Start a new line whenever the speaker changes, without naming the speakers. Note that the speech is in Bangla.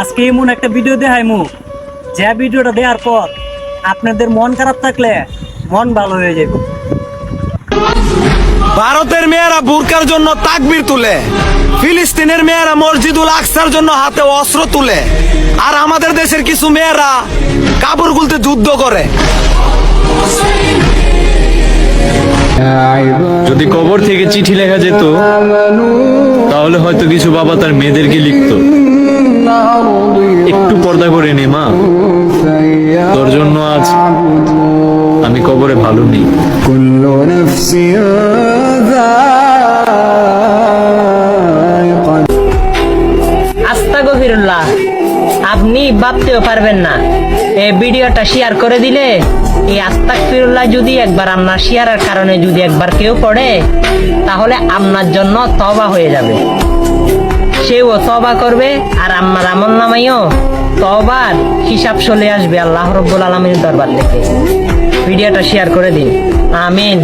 আজকে এমন একটা ভিডিও দেখাইমু, যে ভিডিওটা দেওয়ার পর আপনাদের মন খারাপ থাকলে মন ভালো হয়ে যাবে।
ভারতের মেয়েরা বুরকার জন্য তাকবীর তুলে, ফিলিস্তিনের মেয়েরা মসজিদুল আকসার জন্য হাতে অস্ত্র তুলে, আর আমাদের দেশের কিছু মেয়েরা কাপড় খুলতে যুদ্ধ করে।
যদি কবর থেকে চিঠি লেখা যেত তাহলে হয়তো কিছু বাবা তার মেয়েদেরকে লিখতো, একটু পর্দা করে নে মা, তোর জন্য আজ আমি কবরে ভালো নেই।
আস্তাগফিরুল্লাহ, আপনি ভাবতেও পারবেন না এই ভিডিওটা শেয়ার করে দিলে এই আস্তাগফিরুল্লাহ যদি একবার আপনার শেয়ারের কারণে যদি একবার কেউ পড়ে তাহলে আপনার জন্য তওবা হয়ে যাবে, সেও তওবা করবে আর আপনার আমলনামায়ও তওবার হিসাব চলে আসবে আল্লাহ রাব্বুল আলামিনের দরবার থেকে। ভিডিওটা শেয়ার করে দিন, আমিন।